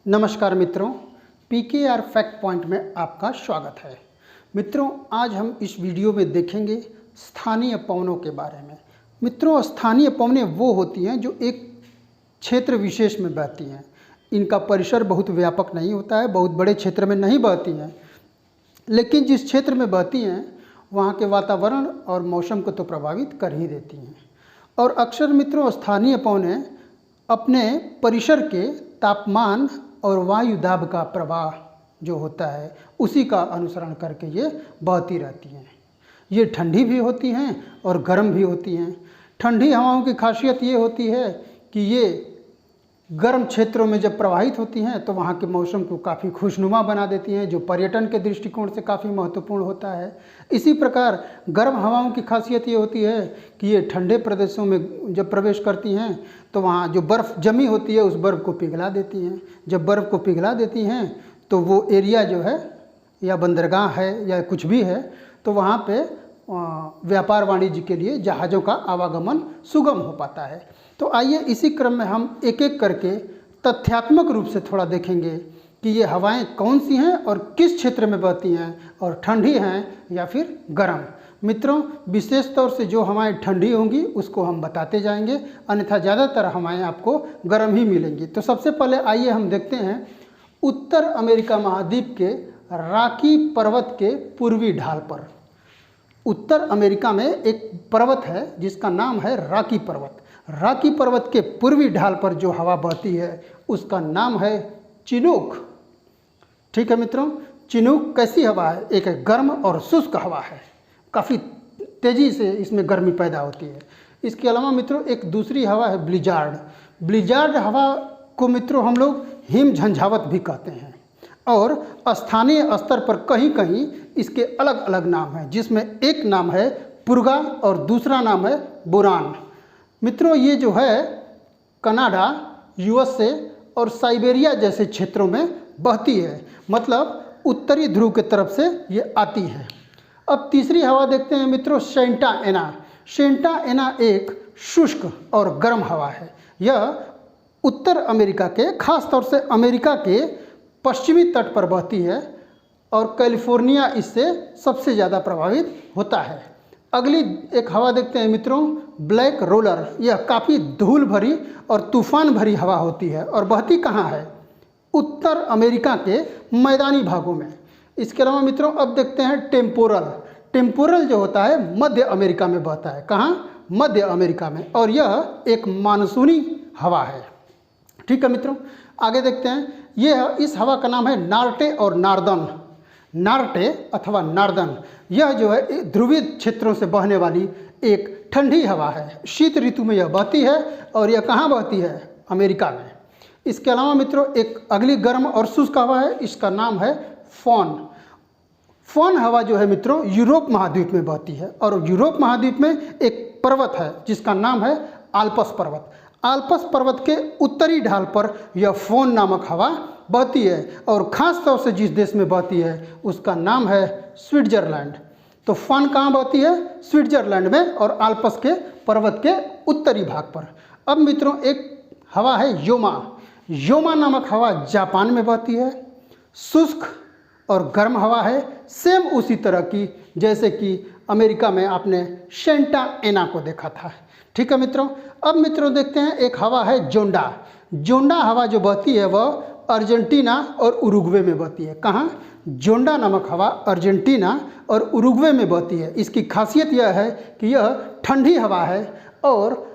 नमस्कार मित्रों, PKR fact point में आपका स्वागत है। मित्रों, आज हम इस वीडियो में देखेंगे स्थानीय पवनों के बारे में। मित्रों, स्थानीय पवनें वो होती हैं जो एक क्षेत्र विशेष में बहती हैं। इनका परिसर बहुत व्यापक नहीं होता है, बहुत बड़े क्षेत्र में नहीं बहती हैं, लेकिन जिस क्षेत्र में बहती हैं वहाँ के वातावरण और मौसम को तो प्रभावित कर ही देती हैं। और अक्सर मित्रों, स्थानीय पवनें अपने परिसर के तापमान और वायु दाब का प्रवाह जो होता है उसी का अनुसरण करके ये बहती रहती हैं। ये ठंडी भी होती हैं और गर्म भी होती हैं। ठंडी हवाओं की खासियत ये होती है कि ये गर्म क्षेत्रों में जब प्रवाहित होती हैं तो वहाँ के मौसम को काफ़ी खुशनुमा बना देती हैं, जो पर्यटन के दृष्टिकोण से काफ़ी महत्वपूर्ण होता है। इसी प्रकार गर्म हवाओं की खासियत ये होती है कि ये ठंडे प्रदेशों में जब प्रवेश करती हैं तो वहाँ जो बर्फ़ जमी होती है उस बर्फ़ को पिघला देती हैं। जब बर्फ़ को पिघला देती हैं तो वो एरिया जो है या बंदरगाह है या कुछ भी है तो वहाँ पे व्यापार वाणिज्य के लिए जहाज़ों का आवागमन सुगम हो पाता है। तो आइए इसी क्रम में हम एक एक करके तथ्यात्मक रूप से थोड़ा देखेंगे कि ये हवाएं कौन सी हैं और किस क्षेत्र में बहती हैं, और ठंडी हैं या फिर गर्म। मित्रों, विशेष तौर से जो हवाएं ठंडी होंगी उसको हम बताते जाएंगे, अन्यथा ज़्यादातर हवाएं आपको गर्म ही मिलेंगी। तो सबसे पहले आइए हम देखते हैं उत्तर अमेरिका महाद्वीप के रॉकी पर्वत के पूर्वी ढाल पर। उत्तर अमेरिका में एक पर्वत है जिसका नाम है रॉकी पर्वत। रॉकी पर्वत के पूर्वी ढाल पर जो हवा बहती है उसका नाम है चिनूक। ठीक है मित्रों, चिनूक कैसी हवा है? एक गर्म और शुष्क हवा है, काफ़ी तेज़ी से इसमें गर्मी पैदा होती है। इसके अलावा मित्रों एक दूसरी हवा है ब्लिजार्ड। ब्लिजार्ड हवा को मित्रों हम लोग हिम झंझावत भी कहते हैं, और स्थानीय स्तर पर कहीं कहीं इसके अलग अलग नाम हैं, जिसमें एक नाम है पुरगा और दूसरा नाम है बुरान। मित्रों, ये जो है कनाडा, यूएसए और साइबेरिया जैसे क्षेत्रों में बहती है, मतलब उत्तरी ध्रुव की तरफ से ये आती है। अब तीसरी हवा देखते हैं मित्रों, सेंटा एना। सेंटा एना एक शुष्क और गर्म हवा है। यह उत्तर अमेरिका के, खास तौर से अमेरिका के पश्चिमी तट पर बहती है और कैलिफोर्निया इससे सबसे ज़्यादा प्रभावित होता है। अगली एक हवा देखते हैं मित्रों, ब्लैक रोलर। यह काफ़ी धूल भरी और तूफान भरी हवा होती है और बहती कहाँ है? उत्तर अमेरिका के मैदानी भागों में। इसके अलावा मित्रों अब देखते हैं टेम्पोरल। टेम्पोरल जो होता है मध्य अमेरिका में बहता है। कहाँ? मध्य अमेरिका में, और यह एक मानसूनी हवा है। ठीक है मित्रों, आगे देखते हैं। इस हवा का नाम है नार्टे और नार्दन। नार्टे अथवा नार्दन, यह जो है ध्रुवीय क्षेत्रों से बहने वाली एक ठंडी हवा है। शीत ऋतु में यह बहती है और यह कहाँ बहती है? अमेरिका में। इसके अलावा मित्रों एक अगली गर्म और शुष्क हवा है, इसका नाम है फॉन। फॉन हवा जो है मित्रों यूरोप महाद्वीप में बहती है, और यूरोप महाद्वीप में एक पर्वत है जिसका नाम है आल्प्स पर्वत। आल्प्स पर्वत के उत्तरी ढाल पर यह फॉन नामक हवा बहती है, और ख़ास तौर से जिस देश में बहती है उसका नाम है स्विट्ज़रलैंड। तो फॉन कहाँ बहती है? स्विट्ज़रलैंड में, और आल्प्स के पर्वत के उत्तरी भाग पर। अब मित्रों एक हवा है योमा। योमा नामक हवा जापान में बहती है। शुष्क और गर्म हवा है, सेम उसी तरह की जैसे कि अमेरिका में आपने सेंटा एना को देखा था। ठीक है मित्रों, अब मित्रों देखते हैं एक हवा है जोंडा। जोंडा हवा जो बहती है वह अर्जेंटीना और उरुग्वे में बहती है। कहाँ? जोंडा नामक हवा अर्जेंटीना और उरुग्वे में बहती है। इसकी खासियत यह है कि यह ठंडी हवा है, और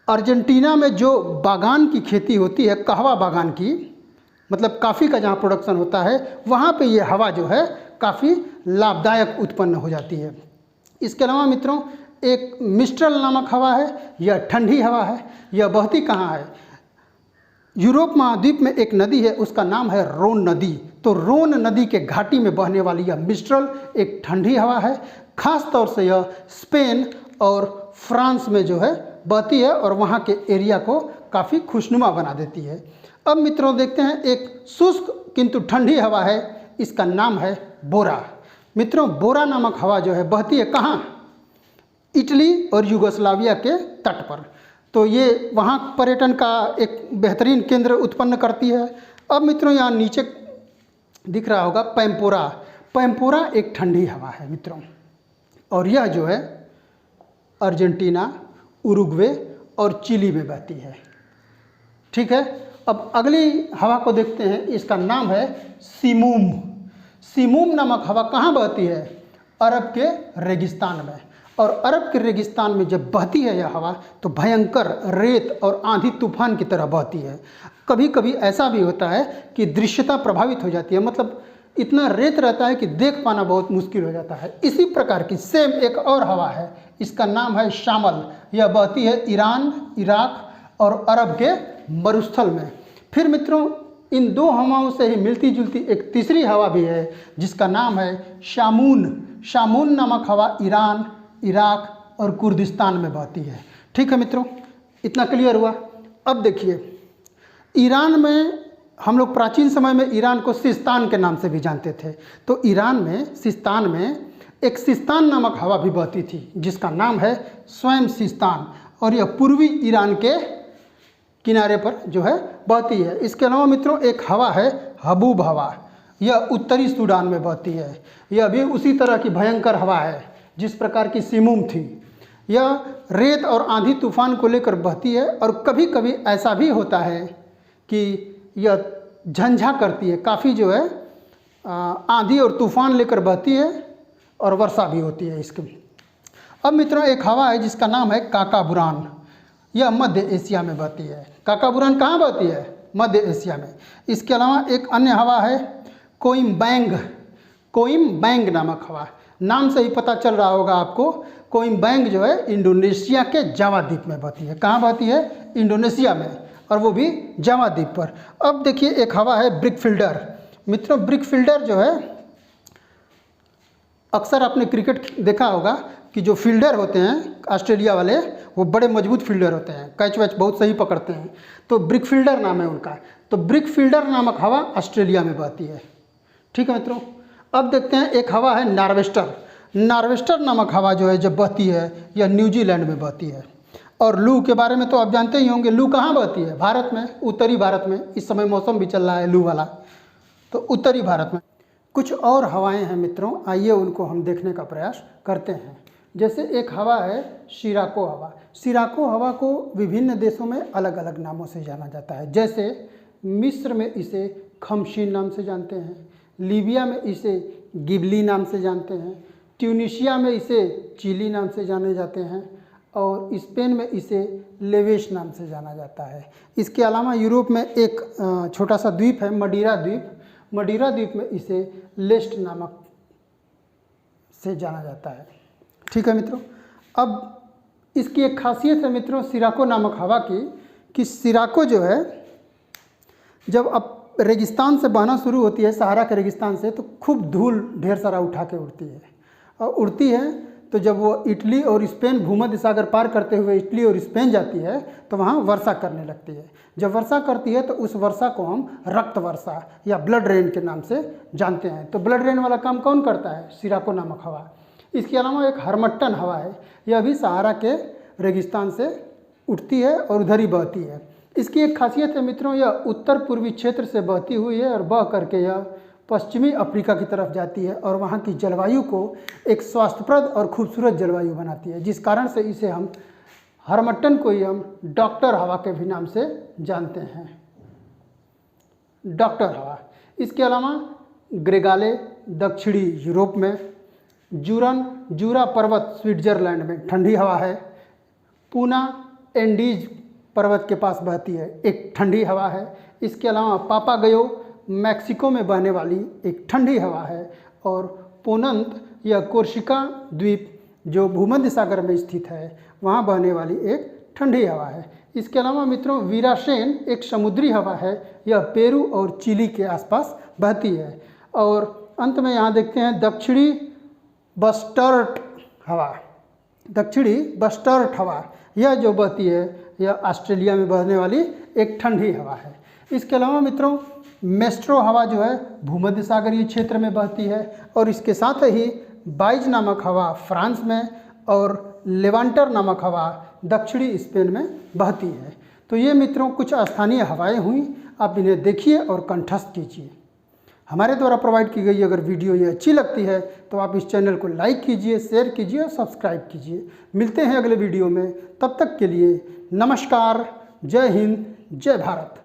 अर्जेंटीना में जो बागान की खेती होती है, कहवा बागान की, मतलब कॉफ़ी का जहाँ प्रोडक्शन होता है, वहाँ पे ये हवा जो है काफ़ी लाभदायक उत्पन्न हो जाती है। इसके अलावा मित्रों एक मिस्ट्रल नामक हवा है, यह ठंडी हवा है। यह बहती कहाँ है? यूरोप महाद्वीप में एक नदी है, उसका नाम है रोन नदी। तो रोन नदी के घाटी में बहने वाली यह मिस्ट्रल एक ठंडी हवा है। खास तौर से यह स्पेन और फ्रांस में जो है बहती है और वहाँ के एरिया को काफ़ी खुशनुमा बना देती है। अब मित्रों देखते हैं एक शुष्क किंतु ठंडी हवा है, इसका नाम है बोरा। मित्रों बोरा नामक हवा जो है बहती है कहाँ? इटली और युगोस्लाविया के तट पर। तो ये वहाँ पर्यटन का एक बेहतरीन केंद्र उत्पन्न करती है। अब मित्रों यहाँ नीचे दिख रहा होगा पैम्पोरा। पैम्पोरा एक ठंडी हवा है मित्रों, और यह जो है अर्जेंटीना, उरुग्वे और चिली में बहती है। ठीक है, अब अगली हवा को देखते हैं, इसका नाम है सिमूम। सिमूम नामक हवा कहाँ बहती है? अरब के रेगिस्तान में। और अरब के रेगिस्तान में जब बहती है यह हवा तो भयंकर रेत और आंधी तूफान की तरह बहती है। कभी कभी ऐसा भी होता है कि दृश्यता प्रभावित हो जाती है, मतलब इतना रेत रहता है कि देख पाना बहुत मुश्किल हो जाता है। इसी प्रकार की सेम एक और हवा है, इसका नाम है शामल। यह बहती है ईरान, इराक और अरब के मरुस्थल में। फिर मित्रों इन दो हवाओं से ही मिलती जुलती एक तीसरी हवा भी है जिसका नाम है शामून। शामून नामक हवा ईरान, इराक और कुर्दिस्तान में बहती है। ठीक है मित्रों, इतना क्लियर हुआ। अब देखिए, ईरान में हम लोग प्राचीन समय में ईरान को सिस्तान के नाम से भी जानते थे। तो ईरान में सिस्तान में एक सिस्तान नामक हवा भी बहती थी जिसका नाम है स्वयं सिस्तान, और यह पूर्वी ईरान के किनारे पर जो है बहती है। इसके अलावा मित्रों एक हवा है हबूब हवा। यह उत्तरी सूडान में बहती है। यह भी उसी तरह की भयंकर हवा है जिस प्रकार की सिमूम थी। यह रेत और आंधी तूफान को लेकर बहती है, और कभी कभी ऐसा भी होता है कि यह झंझा करती है, काफ़ी जो है आंधी और तूफान लेकर बहती है और वर्षा भी होती है इसके। अब मित्रों एक हवा है जिसका नाम है काकाबुरान। यह मध्य एशिया में बहती है। काकाबुरान कहाँ बहती है? मध्य एशिया में। इसके अलावा एक अन्य हवा है कोइम्बैंग। कोइम्बैंग नामक हवा, नाम से ही पता चल रहा होगा आपको। कोइम्बैंग जो है इंडोनेशिया के जावा द्वीप में बहती है। कहाँ बहती है? इंडोनेशिया में, और वो भी जावा द्वीप पर। अब देखिए एक हवा है ब्रिकफील्डर। मित्रों ब्रिकफील्डर जो है, अक्सर आपने क्रिकेट देखा होगा कि जो फील्डर होते हैं ऑस्ट्रेलिया वाले, वो बड़े मजबूत फील्डर होते हैं, कैच वैच बहुत सही पकड़ते हैं, तो ब्रिकफील्डर नाम है उनका। तो ब्रिकफील्डर नामक हवा ऑस्ट्रेलिया में बहती है। ठीक है मित्रों, अब देखते हैं एक हवा है नार्वेस्टर। नार्वेस्टर नामक हवा जो है जब बहती है यह न्यूजीलैंड में बहती है। और लू के बारे में तो आप जानते ही होंगे। लू कहाँ बहती है? भारत में, उत्तरी भारत में। इस समय मौसम भी चल रहा है लू वाला, तो उत्तरी भारत में। कुछ और हवाएं हैं मित्रों, आइए उनको हम देखने का प्रयास करते हैं। जैसे एक हवा है शिराको हवा। शिराको हवा को विभिन्न देशों में अलग अलग नामों से जाना जाता है। जैसे मिस्र में इसे खमशीन नाम से जानते हैं, लीबिया में इसे गिबली नाम से जानते हैं, ट्यूनीशिया में इसे चिली नाम से जाने जाते हैं, और स्पेन में इसे लेवेश नाम से जाना जाता है। इसके अलावा यूरोप में एक छोटा सा द्वीप है मडीरा द्वीप। मडीरा द्वीप में इसे लेस्ट नामक से जाना जाता है। ठीक है मित्रों, अब इसकी एक खासियत है मित्रों सिराको नामक हवा की, कि सिराको जो है जब अब रेगिस्तान से बहना शुरू होती है, सहारा के रेगिस्तान से, तो खूब धूल ढेर सारा उठा के उड़ती है। और उड़ती है तो जब वो इटली और स्पेन, भूमध्य सागर पार करते हुए इटली और स्पेन जाती है तो वहाँ वर्षा करने लगती है। जब वर्षा करती है तो उस वर्षा को हम रक्त वर्षा या ब्लड रेन के नाम से जानते हैं। तो ब्लड रेन वाला काम कौन करता है? सिराको नामक हवा। इसके अलावा एक हरमट्टन हवा है, यह भी सहारा के रेगिस्तान से उठती है और उधर ही बहती है। इसकी एक खासियत है मित्रों, यह उत्तर पूर्वी क्षेत्र से बहती हुई है और बह करके यह पश्चिमी अफ्रीका की तरफ जाती है, और वहाँ की जलवायु को एक स्वास्थ्यप्रद और खूबसूरत जलवायु बनाती है, जिस कारण से इसे हम हरमट्टन को ही हम डॉक्टर हवा के भी नाम से जानते हैं, डॉक्टर हवा। इसके अलावा ग्रेगाले दक्षिणी यूरोप में, जूरा पर्वत स्विट्जरलैंड में ठंडी हवा है, पूना एंडीज पर्वत के पास बहती है, एक ठंडी हवा है। इसके अलावा पापागयो मैक्सिको में बहने वाली एक ठंडी हवा है, और पोनंत या कोर्सिका द्वीप जो भूमध्य सागर में स्थित है वहाँ बहने वाली एक ठंडी हवा है। इसके अलावा मित्रों वीराशेन एक समुद्री हवा है, यह पेरू और चिली के आसपास बहती है। और अंत में यहाँ देखते हैं दक्षिणी बस्टर्ट हवा। दक्षिणी बस्टर्ट हवा यह जो बहती है यह ऑस्ट्रेलिया में बहने वाली एक ठंडी हवा है। इसके अलावा मित्रों मेस्ट्रो हवा जो है भूमध्य सागरीय क्षेत्र में बहती है, और इसके साथ ही बाइज नामक हवा फ्रांस में और लेवांटर नामक हवा दक्षिणी स्पेन में बहती है। तो ये मित्रों कुछ स्थानीय हवाएं हुई, आप इन्हें देखिए और कंठस्थ कीजिए। हमारे द्वारा प्रोवाइड की गई अगर वीडियो ये अच्छी लगती है तो आप इस चैनल को लाइक कीजिए, शेयर कीजिए और सब्सक्राइब कीजिए। मिलते हैं अगले वीडियो में, तब तक के लिए नमस्कार, जय हिंद, जय भारत।